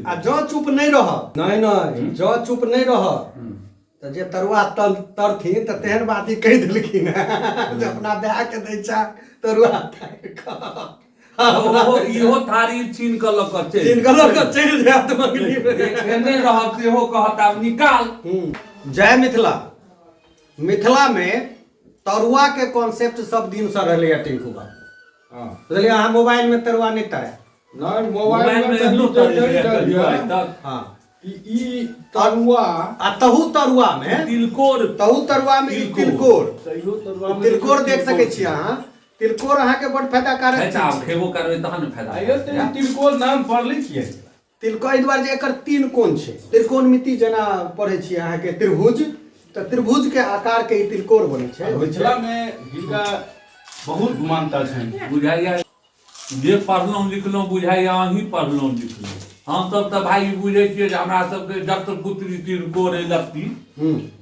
आ जो चुप नहीं रह नहीं जो चुप नहीं रह तो जे तरुआ तरथिन तो तेहन बात ही कह दिलखिन जे अपना ब्याह के दै छा तरुआ इहो थारी छीन के लक चल जात मंगली एने रहत सेहो कहत आब निकाल। जय मिथिला। मिथिला में तरुआ के कॉन्सेप्ट सब दिन से रहले टिंकू बा। हां बुझलिए अहाँ मोबाइल में तरुआ नहीं तरे नहीं मोबाइल में हां ई तरुआ आ तहु तरुआ में तिलकोर तिलकोर देख सके छी अहाँ। तिलकोर अहाँ के बड़ फायदा कारक छै। खेबो करबै तहन फायदा। आयो ते तिलकोर नाम पढ़ले छियै। तिलकोर एहि दुआरे जे एकर तीन कोण छै। त्रिकोणमिति जेना पढ़ै छी अहाँ के त्रिभुज तो त्रिभुज के आकार के ई तिलकोर बनै छै। मिथिला में हिनका बहुत मान्यता छै। बुझाइया जे पढ़लहुँ लिखलहुँ बुझाइया अहीं पढ़लहुँ लिखलहुँ। हमसब तऽ भाई बुझै छियै जे हमरा सबके जब पुत्री तिलकोर लत्ती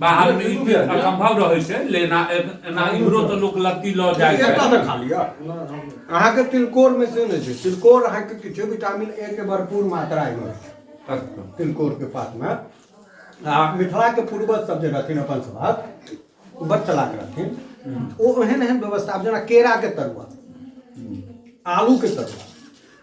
बाहर में ई असंभव रहै छै लेना एना इधरो तऽ लोक लत्ती लऽ जाइ छै। एकटा तऽ खा लिअ अहाँ के तिलकोर में से नहि छै। तिलकोर अहाँ के किछु विटामिन ए के भरपूर मात्रा में तिलकोर के पात में। आ मिथिला के पूर्वज सब जे रहथिन अपन सभक बड़ चलाक रहथिन। ओ एहन एहन व्यवस्था जेना केरा के तरुआ आलू के तरुआ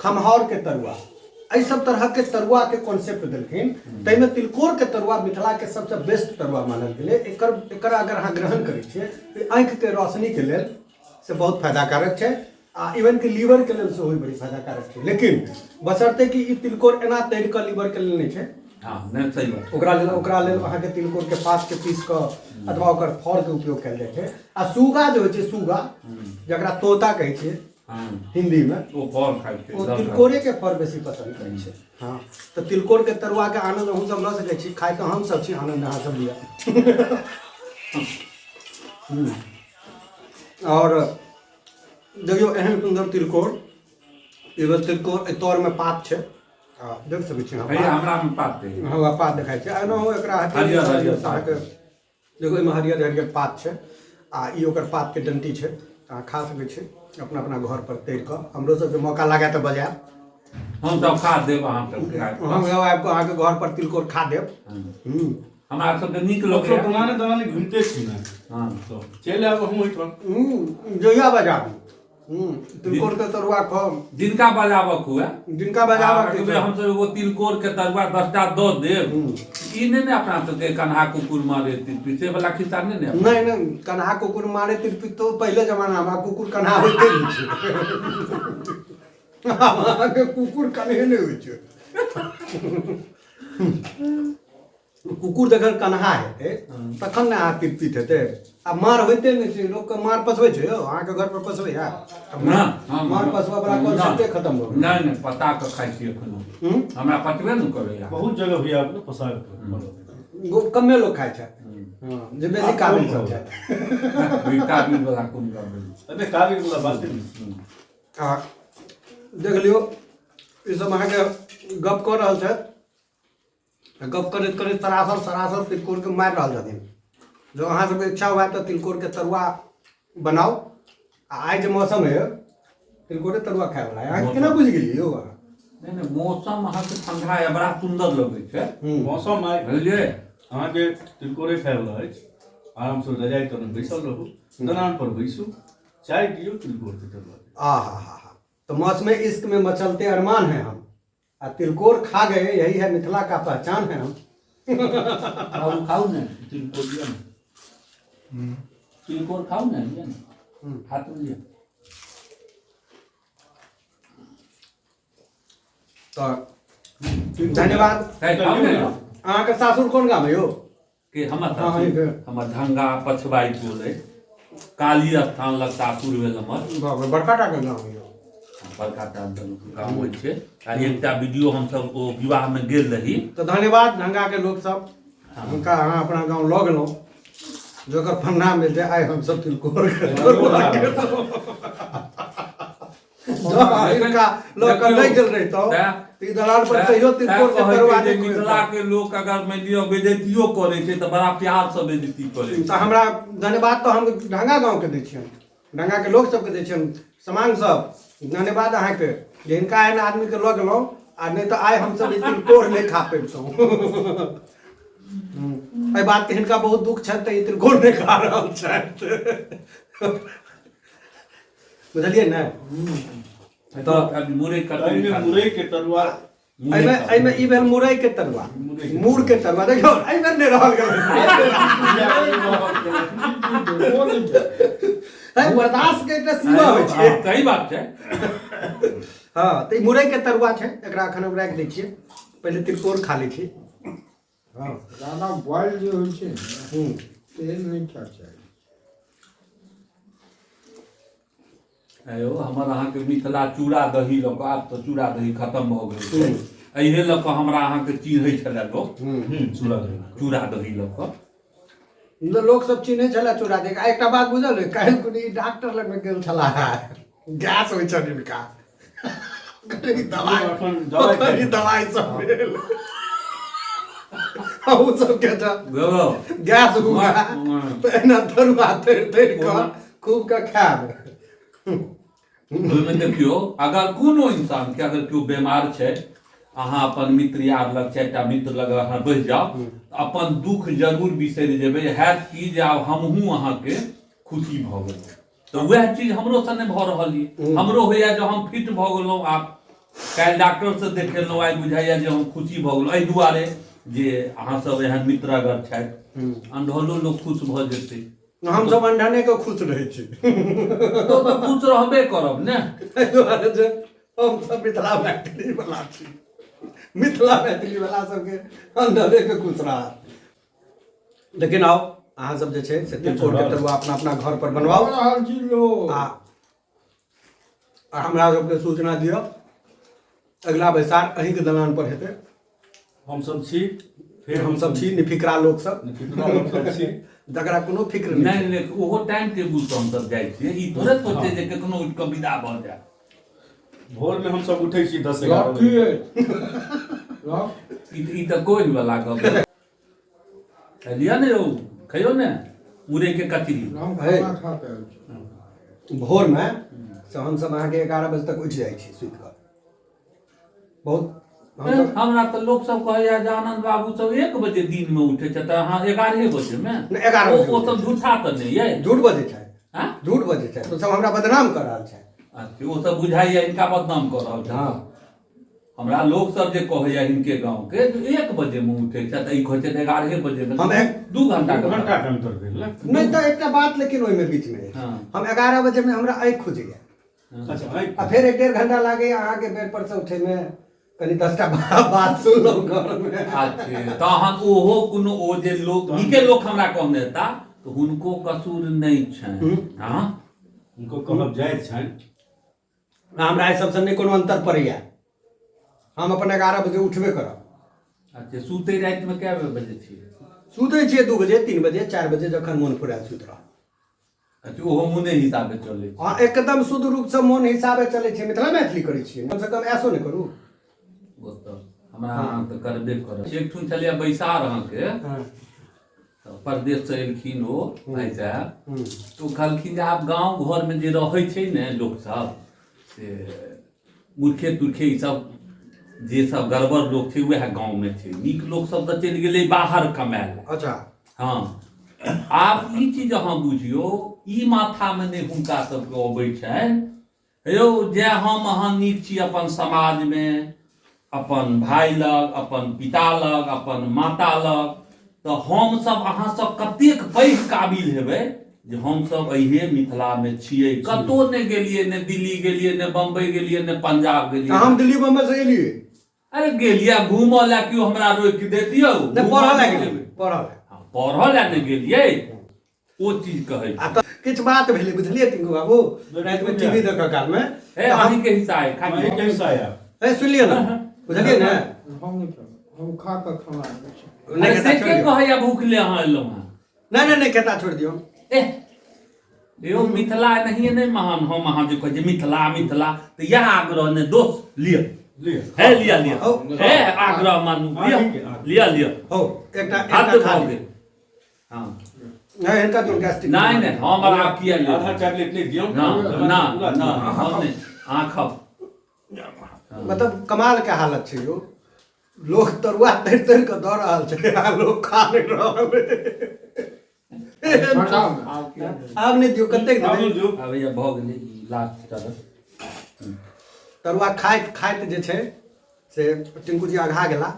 खमहार के तरुआ एहि सब तरह के तरुआ के कॉन्सेप्ट देलखिन। तैमे तिलकोर के तरुआ मिथिला के सबसे बेस्ट तरुआ मानल गेलै। एकर अगर अहाँ ग्रहण करै छियै तऽ आँखि के रोशनी के लेल से बहुत फायदा कारक छै। आ इवन कि लीवर के लेल सेहो बड़ी फायदा कारक छै। लेकिन बशर्ते कि ई तिलकोर एना तैर के लीवर के लेल नहीं छै। हां नहि सही बात। ओकरा लेल अहाँ के तिलकोर के पात के पीस के अथवा ओकर फर के उपयोग कयल जाइ छै। आ सुगा जे होइ छै सुगा जकरा तोता कहै छै हिंदी में ओ फर खाइ छै। ओ तिलकोरे के फर बेसी पसंद करै छै। हां तो तिलकोर के तरुआ के आनंद हम सब ल सकै छी। खाय के हम सब छी आनंद अहाँ सब लिया। और देखियो एहन सुंदर तिलकोर एगो तिलकोर तोर में पात छै। देख सकै छी भैया हमरा में पात दे। हां पात देखाय छै। एना हो एकरा हरियर साग देखो एमे हरियर हरियर पात छै। आ ई ओकर पात के डंटी छै। अहाँ खा सकै छी अपना अपना घर पर तैर कऽ। हमरो सबके मौका लागे तऽ बजायब हम सब खा देब। अहाँ सबके हम आबि कऽ अहाँके घर पर तिलकोर खा देब। हमरा सबके नीक लगैया। दलाने घूमते छी ना। हां तो चल आब हम ओइठन जइया बजाबू तिलकोर के तरुआ खाओ। जिनका बजाबक हुए जिनका बजाबक हम सब एगो तिलकोर के तरुआ 10टा दऽ देब। ई नहि ने अपना सबके कन्हा कुकुर मारे पीछे वाला खिस्सा नहीं ने। नहीं कन्हा कुकुर मारे तिरपी तो पहले जमाना में कुकुर कन्हा होते नहीं छै। के कुकुर कन्हे नहीं होइ छै। कुकुर जखन कन्हा हेतै तखन ने अहाँ तिरपित हेतै। आ मार होइते नहीं छै। लोक के मार पसबै छै। अहाँ के घर पर पसबै है मार पसबा बड़ा कॉन्सेप्टे खत्म हो गेल। नहीं पता के खाइ छी एखनो हमरा पचबे न करैया। बहुत जगह भैया आपने पसार कमे लोग खाइ छै। हां जे बेसी काबिल सब छै। काबिल वाला कोन काबिल अबे काबिल वाला बात नहीं। हां देख लियो ई सब अहाँ के गप कर रहल छै। गप करैत करैत सरासर तिलकोर के मारि रहल छथिन। जो अहाँ सबके इच्छा हुआ तो तिलकोर के तरुआ बनाओ। आज जे मौसम है तिलकोर के तरुआ खाय वाला है। अहाँ केना बुझ गेलियै यौ? नहीं मौसम अहाँ के ठंडा है बड़ा सुंदर लगे छै। मौसम आइ बुझलिए अहाँ के तिलकोरे खाय वाला अछि। आराम से रजाई तर में बैसल रहू दलान पर बैसू चाय पियो तिलकोर के तरुआ। आहा तो मौसम इश्क में मचलते अरमान है हम। आ तिलकोर खा गए यही है मिथिला का पहचान है हम। खाओ ना तिलकोर लिया ना। तिलकोर खाओ ना लिया ना हाथ में लिया। तो धन्यवाद। अहाँ के सासुर कोन गाम है यो? के हमर ढंगा पछवाई बोले काली स्थान लग सासुर भेल हमर। बड़का टा के गाम यो बड़का टा गाम होइ छै। आ एकटा वीडियो हम सब ओ विवाह में गेल रही। तो धन्यवाद ढंगा के लोग सब हुनका अहाँ अपना गाँव लऽ गेलहुँ। जोकर फन्ना में जे आइ हम सब तिलकोर इनका लोग नहीं गेल रहितो ई दलाल पर कहियो तिलकोर के तरुआ नहीं। मिथिला के लोग अगर मान लियो बेइज्जतियो करे छै त बड़ा प्यार से बेइज्जती करे छै। त हमरा धन्यवाद तो हम ढंगा गांव के दै छियन। ढंगा के लोग सब के दै छियन समांग सब धन्यवाद अहाँ के। जिनका एहन आदमी के लऽ गेलहुँ आ नहीं तो आए हम सब ई तिलकोर नहीं खा पेटो एहि बात के हिनका बहुत दुख छनि तऽ ई तिलकोर नहीं खा रहल छथि बुझलियै ने तो अब मुरई एहिमे कटोरी मुरई के तरुआ एहिमे ई भेल मुरई के तरुआ मूर के तरुआ देखियौ एहि बेर नहि रहल गेल बर्दाश्त के एकटा सीमा होइ छै सही बात छै हाँ तऽ ई मुरई के तरुआ छै एकरा एखन हम राखि दै छियै पहिले तिलकोर खा लै छी हाँ ज्यादा बॉयल जो होइ छै ने तेल नहीं खाना चाहिए आयो हमर अहाँके मिथिला चूड़ा दही लऽ कऽ आब तऽ चूड़ा दही खत्म भऽ गेल छै एहे लऽ कऽ हमरा अहाँके चिन्है छलै लोक चूड़ा दही लऽ कऽ लोक सब चिन्है छलै चूड़ा दही आ एकटा बात बुझल है काल्हि कुनी डॉक्टर लग में गेल छलाह गैस होइ छनि हिनका दवाई सब भेल अहू सबके तऽ गैस हुआ तऽ एना तरुआ तरि कऽ खूब कऽ खायब ओहिमे देखियौ अगर कोनो इंसान के अगर केओ बीमार छै अहाँ अपन मित्र यार लग 4टा मित्र लग अहाँ बैस जाओ अपन दुख जरूर बिसरि जेबै हैत कि जे आब हमहूँ अहाँके खुशी भऽ गेलहुँ तऽ वएह चीज हमरो से नहि भऽ रहल यऽ हमरो होइया जे हम फिट भऽ गेलहुँ आब काल्हि डॉक्टर से देखेलहुँ आइ बुझाइया जे हम खुशी भऽ गेलहुँ एहि दुआरे जे अहाँ सब एहन मित्र अगर छथि अनढलो लोक खुश भऽ जेतै हम सब अनढने के खुश रहै छी तो खुश रहबे करब ने एहि दुआरे जे हम सब मिथिला मैथिली वाला छी मिथिला मैथिली वाला सबके अनढने के खुश रहत लेकिन आओ अहाँ सब जे छै से तिलकोर के तरुआ अपना अपना घर पर बनवाओ हर चीज लो आ हमरा सबके सूचना दिअ अगला बैसार अहीं के दलान पर हेतै हम सब छी फिर हम सब छी निफिकरा लोक सब छी जकरा कोनो फिक्र नहीं नहीं ओहो टाइम टेबुल से हम सब जाइ छियै ई थोड़े सोचे जे कखनो उठ कऽ विदा भऽ जाय भोर में हम सब उठै छी 10-11 लॉक बजे किए ई तऽ कोई वाला गप लिया ने यौ खइयो ने मुरे के कचरी हम खाना खाते हैं भोर में से हम सब अहाँ के 11 बजे तक उठि जाइ छी सुति कऽ बहुत हमरा तऽ लोक सब कहैया जे आनंद बाबू सब 1 बजे दिन में उठे छै तऽ अहाँ 11 बजे में 11 बजे ओ सब झूठा तऽ नहीं है झूठ बजे छै हां झूठ बजे छै तो सब हमरा बदनाम कर रहल छै अच्छा ओ सब बुझाइया इनका बदनाम कर रहल छै हां हमरा लोग सब जे कहैया इनके गांव के 1 बजे में उठे छै तऽ ई कहै छै 11 बजे में हम 2 घंटा के घंटा के अंतर भेल ने नहीं तो एकटा बात लेकिन ओइ में बीच में हम 11 बजे में हमरा आँखि खुजैया अच्छा आ फिर 1.5 घंटा लागे अहाँ के बेड पर से उठे में कनी 10टा बात सुनलहुँ घर में अच्छा तहन ओहो कोनो ओ जे लोग नीके लोग हमरा कहने था तो हुनको कसूर नहीं छनि हां उनको कहब जायज छनि हमरा एहि सबसँ नहि कोनो अंतर पड़ैया हम अपन 11 बजे उठबे करब अच्छा सुते राति में कए बजे छियै सुतै छियै 2 बजे 3 बजे 4 बजे जखन मोन फुराय सुति रहब अच्छा ओहो मुने हिसाबे चलै छै हाँ एकदम शुद्ध रूप से मोन हिसाबे चलै छै मिथिला मैथिली करै छियै कम से कम ऐसो नहि करू ओ तऽ हमरा अहाँ तऽ करबे करब एकठुन छलियै बैसार अहाँके परदेश से एलखिन ओ भाई साहब तो कहलखिन जे आब गाँव घर में जे रहै छै ने लोक सब से मूर्खे तुर्खे ई सब जे सब गड़बड़ लोग छै वएह गाँव में छै नीक लोग सब तऽ चलि गेलै बाहर कमाए ला अच्छा हाँ आब ई चीज अहाँ बुझियौ ई माथा में नहि हुनका सबके अबै छनि यौ जे हम अहाँ नीक छी अपन समाज में अपन भाई लग अपन पिता लग अपन माता लग तो हम सब अहाँ सब कतेक पैघ काबिल हेबै जे हम सब अहिए मिथिला में छियै कतौ नहि गेलियै ने दिल्ली गेलियै ने बम्बई गेलियै ने पंजाब गेलियै हम दिल्ली बम्बई से एलियै अरे गेलियै घूमऽ लए केओ हमरा रोकि देतियौ पढ़ऽ लए गेलियै पढ़ऽ लए नहि गेलियै ओ चीज कहै आ तऽ किछु बात भेलै बुझलियै टिंकू बाबू राति में टीवी देखऽ काल में ए अहीं के हिस्सा है खाली कैसा आया ए सुनिए ना बुझलियै ने हम खा कर खाना नहीं से कहता के छोड़ कहैया भूखले अहाँ एलहुँ हँ नहीं कहता छोड़ दियो एह यौ मिथिला एनाहिए नहीं महान हम अहाँ जे कहै मिथिला मिथिला तो यह आग्रह ने दोस्त लिया है लिया है आग्रह मानू लिया हो एकटा हाथ खा खा ले के हाँ नहीं इनका तो गैस्ट्रिक नहीं हम आप किया आधा टैबलेट ले दियो ना हम नहीं आँख मतलब कमाल के हालत छै यो लोग तरुआ तैर तैर के दऽ रहल छै आ लोग खा नहि रहल आब नहि दियौ कतेक देबै आब या भऽ गेलै लास्ट चलत तरुआ खाइत खाइत जे छै से टिंकू जी आघा गेला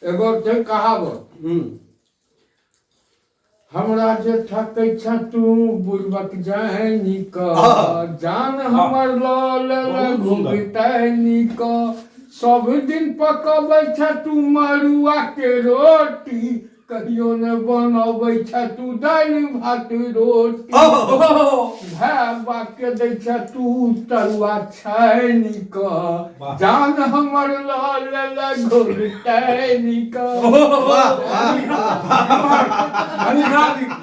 एगो छै कहावत हमरा जे ठकै छ तू बुझबक जानी क जान हमर लल घुमतैनी क सब दिन पकबै छ तू मरुआ के रोटी कहियो न बनबै छ तू दालि भात रोटी भाई के दै छ तू तरुआ छैनी क जान हमर लल घुमतैनी क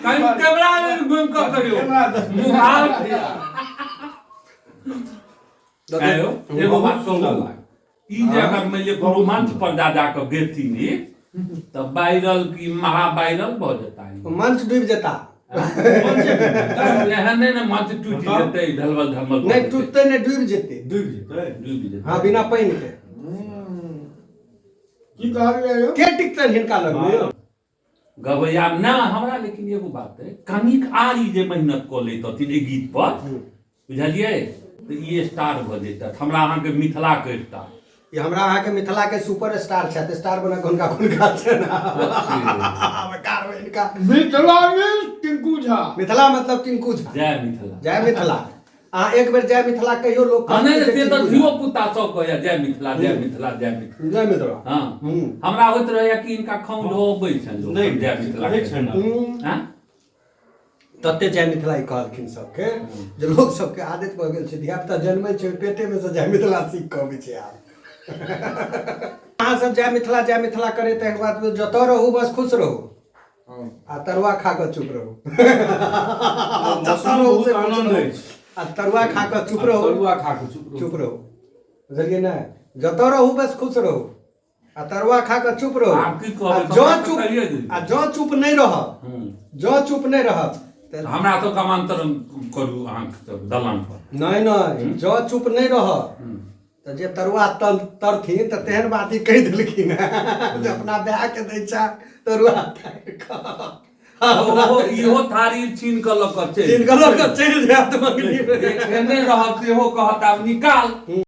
कैमरा में घूम कर करियो मुहार आयो एगो बात कहूँ ई जे अगर मैं ये मंच पर जा कर गेथिन तब वायरल की महा वायरल भ जेता मंच डूबि जेता एहन नहीं ना मंच टूट जेते ढलवल धमल नहीं टूटते नहीं डूबि जेते डूबि जेतै हाँ बिना पानि के की कहलियै यौ के टिकतन हिनका लग गवैया ना हमरा लेकिन एगो बात है कनिक आरी जे मेहनत क लेतथिन ए गीत पर बुझलिए तो ये स्टार भ जेतत हमरा अहाँ के मिथिला के स्टार ये हमरा अहाँ के मिथिला के सुपर स्टार छथि स्टार बना हुनका छै ना बेकार में इनका मिथिला में टिंकू झा मिथिला मतलब टिंकू झा जय मिथिला जय मिथिला अहाँ एक बेर जय मिथिला कहियो लोग नहीं से तो धियो पुता सब कहया जय मिथिला जय मिथिला जय मिथिला जय मिथिला हां हमरा होइत रहया कि इनका खौल होबै छन लोग नहीं जय मिथिला कहै छै ना हां तते जय मिथिला कहलखिन सबके जे लोग सबके आदत भऽ गेल छै धिया पुता जन्मै छै पेटे में से जय मिथिला सीख के अबै छै आब अहाँ सब जय मिथिला करे तक बाद जतऽ रहू बस खुश रहू आ तरुआ खा कऽ चुप रहू बहुत आनंद अछि आ तरुआ खा कऽ चुप रहू तरुआ खा कऽ चुप रहू बुझलियै ने जतऽ रहू बस खुश रहू आ तरुआ खा कऽ चुप रहू आब की कहबै आ जँ चुप नहीं रहब जँ चुप नहीं रहब हमरा तो कमांतर करू अहाँ दलान पर नहीं जँ चुप नहीं रहब तो जे तरुआ तरथिन तो तेहन बात ही कहि देलखिन जे अपना बहा के दै छा तरुआ इहो थारी छीन के लऽ कऽ चलि जायत मंगली में एने रहत सेहो कहत आब निकाल